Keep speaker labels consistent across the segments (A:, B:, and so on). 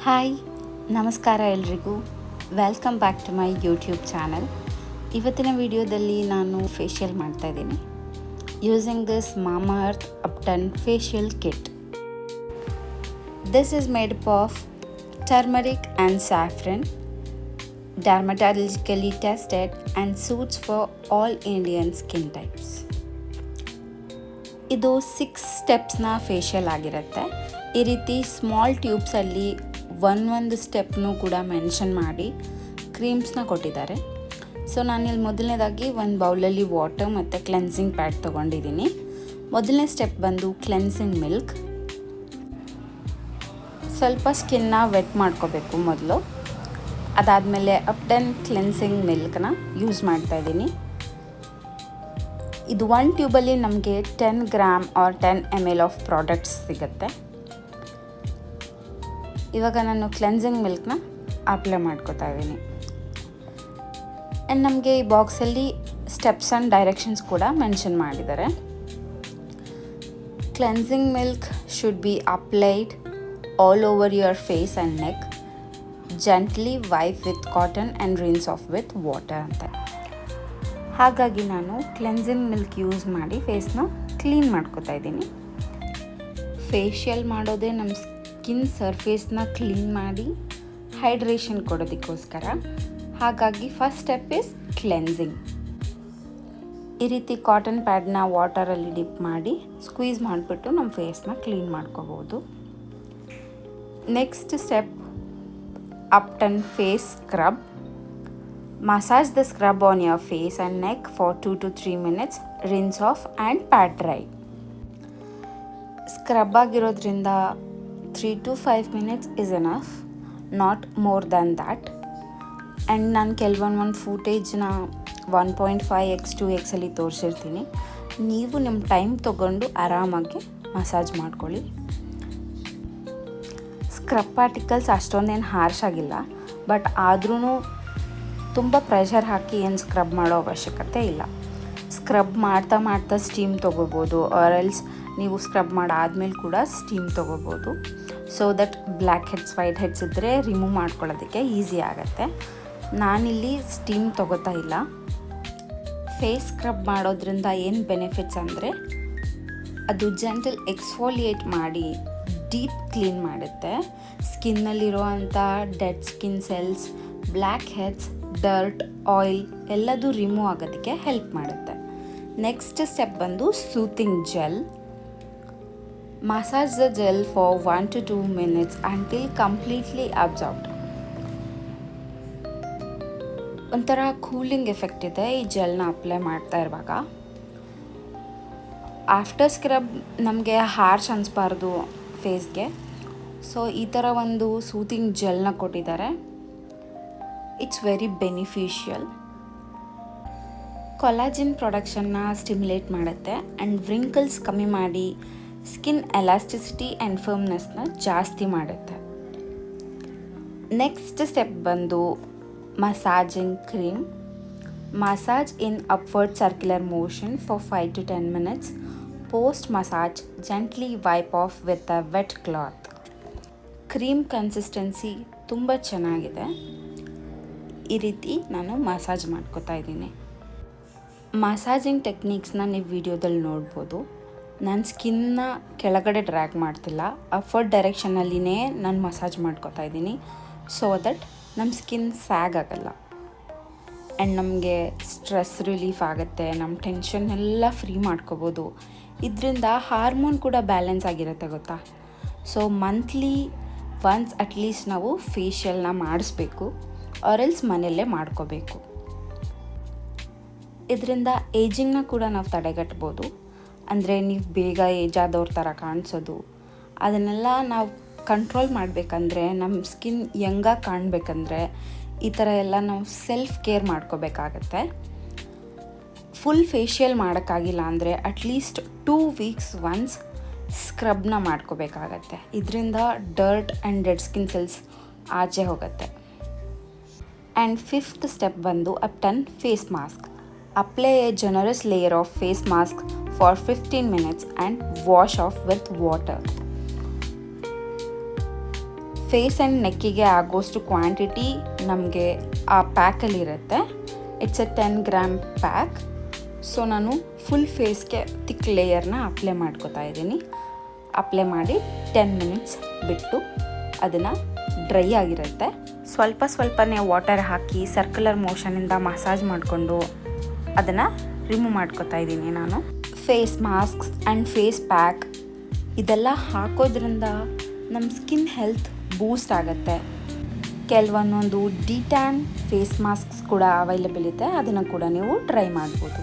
A: Hi, ನಮಸ್ಕಾರ ಎಲ್ರಿಗೂ. Welcome back to my YouTube channel. ಇವತ್ತಿನ ವಿಡಿಯೋದಲ್ಲಿ ನಾನು ಫೇಶಿಯಲ್ ಮಾಡ್ತಾಯಿದ್ದೀನಿ using this Mamaearth ubtan facial kit. This is made up of turmeric and saffron, dermatologically tested and suits for all Indian skin types. ಇದು 6 ಸ್ಟೆಪ್ಸ್ನ facial ಆಗಿರುತ್ತೆ. ಈ ರೀತಿ small ಟ್ಯೂಬ್ಸಲ್ಲಿ ಒಂದು ಸ್ಟೆಪ್ನೂ ಕೂಡ ಮೆನ್ಷನ್ ಮಾಡಿ ಕ್ರೀಮ್ಸ್ನ ಕೊಟ್ಟಿದ್ದಾರೆ. ಸೊ ನಾನಿಲ್ಲಿ ಮೊದಲನೇದಾಗಿ ಒಂದು ಬೌಲಲ್ಲಿ ವಾಟರ್ ಮತ್ತು ಕ್ಲೆನ್ಸಿಂಗ್ ಪ್ಯಾಡ್ ತೊಗೊಂಡಿದ್ದೀನಿ. ಮೊದಲನೇ ಸ್ಟೆಪ್ ಬಂದು ಕ್ಲೆನ್ಸಿಂಗ್ ಮಿಲ್ಕ್. ಸ್ವಲ್ಪ ಸ್ಕಿನ್ನ ವೆಟ್ ಮಾಡ್ಕೋಬೇಕು ಮೊದಲು. ಅದಾದಮೇಲೆ ಅಪ್ಟನ್ ಕ್ಲೆನ್ಸಿಂಗ್ ಮಿಲ್ಕ್ನ ಯೂಸ್ ಮಾಡ್ತಾಯಿದ್ದೀನಿ. ಇದು 1 ಟ್ಯೂಬಲ್ಲಿ ನಮಗೆ 10 gram or 10 ml of products ಸಿಗುತ್ತೆ. ಇವಾಗ ನಾನು ಕ್ಲೆನ್ಸಿಂಗ್ ಮಿಲ್ಕ್ನ ಅಪ್ಲೈ ಮಾಡ್ಕೋತಾ ಇದ್ದೀನಿ. ಆ್ಯಂಡ್ ನಮಗೆ ಈ ಬಾಕ್ಸಲ್ಲಿ ಸ್ಟೆಪ್ಸ್ ಆ್ಯಂಡ್ ಡೈರೆಕ್ಷನ್ಸ್ ಕೂಡ ಮೆನ್ಷನ್ ಮಾಡಿದ್ದಾರೆ. Cleansing milk should be applied all over your face and neck. Gently wipe with cotton and rinse off with water ಅಂತ. ಹಾಗಾಗಿ ನಾನು ಕ್ಲೆನ್ಸಿಂಗ್ ಮಿಲ್ಕ್ ಯೂಸ್ ಮಾಡಿ ಫೇಸ್ನ ಕ್ಲೀನ್ ಮಾಡ್ಕೋತಾ ಇದ್ದೀನಿ. ಫೇಶಿಯಲ್ ಮಾಡೋದೇ ನಮ್ಮ ಸ್ಕಿನ್ ಸರ್ಫೇಸ್ನ ಕ್ಲೀನ್ ಮಾಡಿ ಹೈಡ್ರೇಷನ್ ಕೊಡೋದಕ್ಕೋಸ್ಕರ. ಹಾಗಾಗಿ ಫಸ್ಟ್ ಸ್ಟೆಪ್ ಇಸ್ ಕ್ಲೆನ್ಸಿಂಗ್. ಈ ರೀತಿ ಕಾಟನ್ ಪ್ಯಾಡ್ನ ವಾಟರಲ್ಲಿ ಡಿಪ್ ಮಾಡಿ ಸ್ಕ್ವೀಸ್ ಮಾಡಿಬಿಟ್ಟು ನಮ್ಮ ಫೇಸ್ನ ಕ್ಲೀನ್ ಮಾಡ್ಕೋಬೋದು. Next step ubtan face scrub. Massage the scrub on your face and neck for 2 to 3 minutes. Rinse off and pat dry. Scrub ಆಗಿರೋದ್ರಿಂದ 3 to 5 minutes is enough, not more than that. And ನಾನು ಕೆಲವೊಂದು ಫೂಟೇಜ್ನ 1.5x 2x ಅಲ್ಲಿ ತೋರಿಸಿರ್ತೀನಿ. ನೀವು ನಿಮ್ಮ time ತೊಗೊಂಡು ಆರಾಮಾಗಿ massage ಮಾಡ್ಕೊಳ್ಳಿ. Scrub particles ಅಷ್ಟೊಂದೇನು harsh ಆಗಿಲ್ಲ, ಬಟ್ ಆದ್ರೂ ತುಂಬ ಪ್ರೆಷರ್ ಹಾಕಿ ಏನು ಸ್ಕ್ರಬ್ ಮಾಡೋ ಅವಶ್ಯಕತೆ ಇಲ್ಲ. ಸ್ಕ್ರಬ್ ಮಾಡ್ತಾ ಮಾಡ್ತಾ ಸ್ಟೀಮ್ ತೊಗೋಬೋದು, ಆರ್ ಎಲ್ಸ್ ನೀವು ಸ್ಕ್ರಬ್ ಮಾಡಾದ್ಮೇಲೆ ಕೂಡ ಸ್ಟೀಮ್ ತೊಗೋಬೋದು. So that black heads white heads ಇದ್ದರೆ ರಿಮೂವ್ ಮಾಡ್ಕೊಳ್ಳೋದಕ್ಕೆ ಈಸಿ ಆಗುತ್ತೆ. ನಾನಿಲ್ಲಿ ಸ್ಟೀಮ್ ತೊಗೋತಾ ಇಲ್ಲ. ಫೇಸ್ ಸ್ಕ್ರಬ್ ಮಾಡೋದ್ರಿಂದ ಏನು ಬೆನಿಫಿಟ್ಸ್ ಅಂದರೆ ಅದು ಜೆಂಟಲ್ ಎಕ್ಸ್ಫೋಲಿಯೇಟ್ ಮಾಡಿ ಡೀಪ್ ಕ್ಲೀನ್ ಮಾಡುತ್ತೆ. ಸ್ಕಿನ್ನಲ್ಲಿರೋ ಅಂಥ dead skin cells, blackheads, dirt, oil ಎಲ್ಲದೂ ರಿಮೂವ್ ಆಗೋದಕ್ಕೆ ಹೆಲ್ಪ್ ಮಾಡುತ್ತೆ. ನೆಕ್ಸ್ಟ್ ಸ್ಟೆಪ್ ಬಂದು soothing gel. Massage the gel for 1 to 2 minutes until completely absorbed. ಒಂಥರ ಕೂಲಿಂಗ್ ಎಫೆಕ್ಟ್ ಇದೆ ಈ ಜೆಲ್ನ ಅಪ್ಲೈ ಮಾಡ್ತಾ ಇರುವಾಗ. ಆಫ್ಟರ್ ಸ್ಕ್ರಬ್ ನಮಗೆ ಹಾರ್ಶ್ ಅನಿಸ್ಬಾರ್ದು ಫೇಸ್ಗೆ. ಸೊ ಈ ಥರ ಒಂದು ಸೂತಿಂಗ್ ಜೆಲ್ನ ಕೊಟ್ಟಿದ್ದಾರೆ. It's very beneficial. ಕೊಲಾಜಿನ್ ಪ್ರೊಡಕ್ಷನ್ನ ಸ್ಟಿಮ್ಯುಲೇಟ್ ಮಾಡುತ್ತೆ ಆ್ಯಂಡ್ ವ್ರಿಂಕಲ್ಸ್ ಕಮ್ಮಿ ಮಾಡಿ ಸ್ಕಿನ್ ಎಲಾಸ್ಟಿಸಿಟಿ ಆ್ಯಂಡ್ ಫರ್ಮ್ನೆಸ್ನ ಜಾಸ್ತಿ ಮಾಡುತ್ತೆ. ನೆಕ್ಸ್ಟ್ ಸ್ಟೆಪ್ ಬಂದು massaging cream. Massage in upward circular motion for 5 to 10 minutes. Post massage gently wipe off with a wet cloth. Cream consistency ತುಂಬ ಚೆನ್ನಾಗಿದೆ. ಈ ರೀತಿ ನಾನು ಮಸಾಜ್ ಮಾಡ್ಕೋತಾ ಇದ್ದೀನಿ. ಮಸಾಜಿಂಗ್ ಟೆಕ್ನಿಕ್ಸ್ನ ನೀವು ವಿಡಿಯೋದಲ್ಲಿ ನೋಡ್ಬೋದು. ನಾನು ಸ್ಕಿನ್ನ ಕೆಳಗಡೆ ಡ್ರ್ಯಾಗ್ ಮಾಡ್ತಿಲ್ಲ, ಅಪ್ವರ್ಡ್ ಡೈರೆಕ್ಷನಲ್ಲಿನೇ ನಾನು ಮಸಾಜ್ ಮಾಡ್ಕೋತಾ ಇದ್ದೀನಿ. ಸೊ ದಟ್ ನಮ್ಮ ಸ್ಕಿನ್ ಸ್ಯಾಗ್ ಆಗಲ್ಲ ಆ್ಯಂಡ್ ನಮಗೆ ಸ್ಟ್ರೆಸ್ ರಿಲೀಫ್ ಆಗುತ್ತೆ. ನಮ್ಮ ಟೆನ್ಷನ್ ಎಲ್ಲ ಫ್ರೀ ಮಾಡ್ಕೋಬೋದು. ಇದರಿಂದ ಹಾರ್ಮೋನ್ ಕೂಡ ಬ್ಯಾಲೆನ್ಸ್ ಆಗಿರುತ್ತೆ, ಗೊತ್ತಾ? ಸೊ ಮಂತ್ಲಿ ಒನ್ಸ್ ಅಟ್ಲೀಸ್ಟ್ ನಾವು ಫೇಶಿಯಲ್ನ ಮಾಡಿಸ್ಬೇಕು, ಆರ್ ಎಲ್ಸ್ ಮನೆಯಲ್ಲೇ ಮಾಡ್ಕೋಬೇಕು. ಇದರಿಂದ ಏಜಿಂಗ್ನ ಕೂಡ ನಾವು ತಡೆಗಟ್ಬೋದು. ಅಂದರೆ ನೀವು ಬೇಗ ಏಜ್ ಆದವ್ರ ಥರ ಕಾಣಿಸೋದು, ಅದನ್ನೆಲ್ಲ ನಾವು ಕಂಟ್ರೋಲ್ ಮಾಡಬೇಕಂದ್ರೆ, ನಮ್ಮ ಸ್ಕಿನ್ ಯಂಗಾಗಿ ಕಾಣಬೇಕಂದ್ರೆ ಈ ಥರ ಎಲ್ಲ ನಾವು ಸೆಲ್ಫ್ ಕೇರ್ ಮಾಡ್ಕೋಬೇಕಾಗತ್ತೆ. ಫುಲ್ ಫೇಶಿಯಲ್ ಮಾಡೋಕ್ಕಾಗಿಲ್ಲ ಅಂದರೆ ಅಟ್ಲೀಸ್ಟ್ 2 weeks ಒನ್ಸ್ ಸ್ಕ್ರಬ್ನ ಮಾಡ್ಕೋಬೇಕಾಗತ್ತೆ. ಇದರಿಂದ dirt and dead skin cells ಆಚೆ ಹೋಗುತ್ತೆ. ಆ್ಯಂಡ್ ಫಿಫ್ತ್ ಸ್ಟೆಪ್ ಬಂದು ubtan face mask. Apply a generous layer of face mask for 15 minutes and wash off with water. Face and ನೆಕ್ಕಿಗೆ ಆಗೋಷ್ಟು ಕ್ವಾಂಟಿಟಿ ನಮಗೆ ಆ ಪ್ಯಾಕಲ್ಲಿರುತ್ತೆ. It's a 10 gram pack. So ನಾನು full ಫೇಸ್ಗೆ ಥಿಕ್ ಲೇಯರ್ನ ಅಪ್ಲೈ ಮಾಡ್ಕೊತಾ ಇದ್ದೀನಿ. ಅಪ್ಲೈ ಮಾಡಿ 10 ಮಿನಿಟ್ಸ್ ಬಿಟ್ಟು ಅದನ್ನು ಡ್ರೈ ಆಗಿರುತ್ತೆ. ಸ್ವಲ್ಪನೇ ವಾಟರ್ ಹಾಕಿ ಸರ್ಕ್ಯುಲರ್ ಮೋಷನಿಂದ ಮಸಾಜ್ ಮಾಡಿಕೊಂಡು ಅದನ್ನು ರಿಮೂವ್ ಮಾಡ್ಕೊತಾ ಇದ್ದೀನಿ ನಾನು. Face masks and face pack ಇದೆಲ್ಲ ಹಾಕೋದ್ರಿಂದ ನಮ್ಮ ಸ್ಕಿನ್ ಹೆಲ್ತ್ ಬೂಸ್ಟ್ ಆಗುತ್ತೆ. ಕೆಲವೊಂದೊಂದು ಡಿಟ್ಯಾನ್ ಫೇಸ್ ಮಾಸ್ಕ್ಸ್ ಕೂಡ ಅವೈಲೇಬಲ್ ಇದೆ, ಅದನ್ನು ಕೂಡ ನೀವು ಟ್ರೈ ಮಾಡ್ಬೋದು.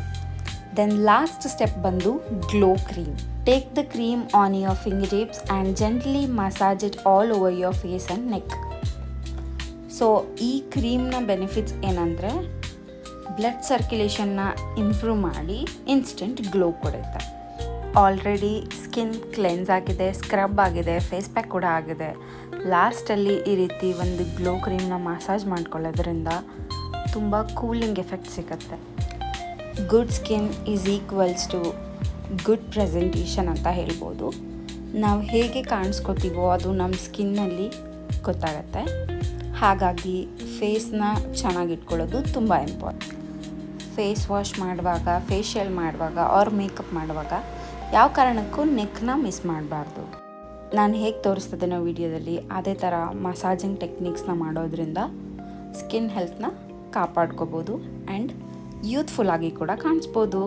A: ದೆನ್ ಲಾಸ್ಟ್ ಸ್ಟೆಪ್ ಬಂದು glow cream. Take the cream on your finger tips and gently massage it all over your face and neck. So ಈ ಕ್ರೀಮ್ನ ಬೆನಿಫಿಟ್ಸ್ ಏನಂದರೆ ಬ್ಲಡ್ ಸರ್ಕ್ಯುಲೇಷನ್ನ ಇಂಪ್ರೂವ್ ಮಾಡಿ ಇನ್ಸ್ಟೆಂಟ್ ಗ್ಲೋ ಕೊಡುತ್ತೆ. ಆಲ್ರೆಡಿ ಸ್ಕಿನ್ ಕ್ಲೆನ್ಸ್ ಆಗಿದೆ, scrub ಆಗಿದೆ, face pack ಕೂಡ ಆಗಿದೆ. ಲಾಸ್ಟಲ್ಲಿ ಈ ರೀತಿ ಒಂದು ಗ್ಲೋ ಕ್ರೀಮ್ನ ಮಸಾಜ್ ಮಾಡ್ಕೊಳ್ಳೋದ್ರಿಂದ ತುಂಬ ಕೂಲಿಂಗ್ ಎಫೆಕ್ಟ್ ಸಿಗುತ್ತೆ. Good skin is equals to good presentation ಅಂತ ಹೇಳ್ಬೋದು. ನಾವು ಹೇಗೆ ಕಾಣಿಸ್ಕೋತೀವೋ ಅದು ನಮ್ಮ ಸ್ಕಿನ್ನಲ್ಲಿ ಗೊತ್ತಾಗತ್ತೆ. ಹಾಗಾಗಿ ಫೇಸ್ನ ಚೆನ್ನಾಗಿಟ್ಕೊಳ್ಳೋದು ತುಂಬ ಇಂಪಾರ್ಟೆಂಟ್. ಫೇಸ್ ವಾಶ್ ಮಾಡುವಾಗ, ಫೇಶಿಯಲ್ ಮಾಡುವಾಗ ಆರ್ ಮೇಕಪ್ ಮಾಡುವಾಗ ಯಾವ ಕಾರಣಕ್ಕೂ ನೆಕ್ನ ಮಿಸ್ ಮಾಡಬಾರ್ದು. ನಾನು ಹೇಗೆ ತೋರಿಸ್ತಿದ್ದೇನೋ ವಿಡಿಯೋದಲ್ಲಿ ಅದೇ ಥರ ಮಸಾಜಿಂಗ್ ಟೆಕ್ನಿಕ್ಸ್ನ ಮಾಡೋದ್ರಿಂದ ಸ್ಕಿನ್ ಹೆಲ್ತ್ನ ಕಾಪಾಡ್ಕೋಬೋದು ಆ್ಯಂಡ್ ಯೂತ್ಫುಲ್ ಆಗಿ ಕೂಡ ಕಾಣಿಸ್ಬೋದು.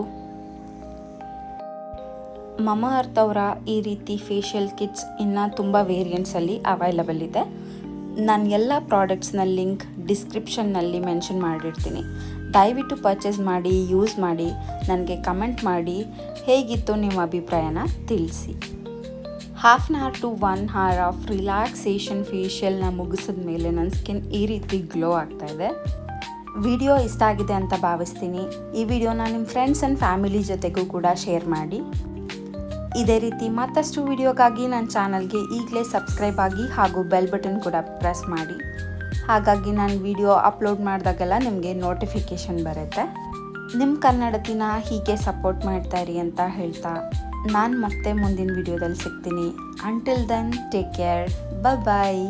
A: ಮಮಾ ಅರ್ತ್ ಅವರ ಈ ರೀತಿ ಫೇಶಿಯಲ್ ಕಿಟ್ಸ್ ಇನ್ನೂ ತುಂಬ ವೇರಿಯಂಟ್ಸಲ್ಲಿ ಅವೈಲಬಲ್ ಇದೆ. ನಾನು ಎಲ್ಲ ಪ್ರಾಡಕ್ಟ್ಸ್ನ ಲಿಂಕ್ ಡಿಸ್ಕ್ರಿಪ್ಷನ್ನಲ್ಲಿ ಮೆನ್ಷನ್ ಮಾಡಿರ್ತೀನಿ. ದಯವಿಟ್ಟು ಪರ್ಚೇಸ್ ಮಾಡಿ, ಯೂಸ್ ಮಾಡಿ, ನನಗೆ ಕಮೆಂಟ್ ಮಾಡಿ ಹೇಗಿತ್ತು ನಿಮ್ಮ ಅಭಿಪ್ರಾಯನ ತಿಳಿಸಿ. 1/2 hour to 1 hour of relaxation ಫೇಶಿಯಲ್ನ ಮುಗಿಸಿದ ಮೇಲೆ ನನ್ನ ಸ್ಕಿನ್ ಈ ರೀತಿ ಗ್ಲೋ ಆಗ್ತಾಯಿದೆ. ವಿಡಿಯೋ ಇಷ್ಟ ಆಗಿದೆ ಅಂತ ಭಾವಿಸ್ತೀನಿ. ಈ ವಿಡಿಯೋನ ನಿಮ್ಮ ಫ್ರೆಂಡ್ಸ್ ಆ್ಯಂಡ್ ಫ್ಯಾಮಿಲಿ ಜೊತೆಗೂ ಕೂಡ ಶೇರ್ ಮಾಡಿ. ಇದೇ ರೀತಿ ಮತ್ತಷ್ಟು ವಿಡಿಯೋಗಾಗಿ ನನ್ನ ಚಾನಲ್ಗೆ ಈಗಲೇ ಸಬ್ಸ್ಕ್ರೈಬ್ ಆಗಿ ಹಾಗೂ ಬೆಲ್ ಬಟನ್ ಕೂಡ ಪ್ರೆಸ್ ಮಾಡಿ. ಹಾಗಾಗಿ ನಾನು ವಿಡಿಯೋ ಅಪ್ಲೋಡ್ ಮಾಡಿದಾಗೆಲ್ಲ ನಿಮಗೆ ನೋಟಿಫಿಕೇಷನ್ ಬರುತ್ತೆ. ನಿಮ್ಮ ಕನ್ನಡತಿನ ಹೀಗೆ ಸಪೋರ್ಟ್ ಮಾಡ್ತಾಯಿರಿ ಅಂತ ಹೇಳ್ತಾ ನಾನು ಮತ್ತೆ ಮುಂದಿನ ವಿಡಿಯೋದಲ್ಲಿ ಸಿಗ್ತೀನಿ. ಅಂಟಿಲ್ ದೆನ್ ಟೇಕ್ ಕೇರ್, ಬಾಯ್.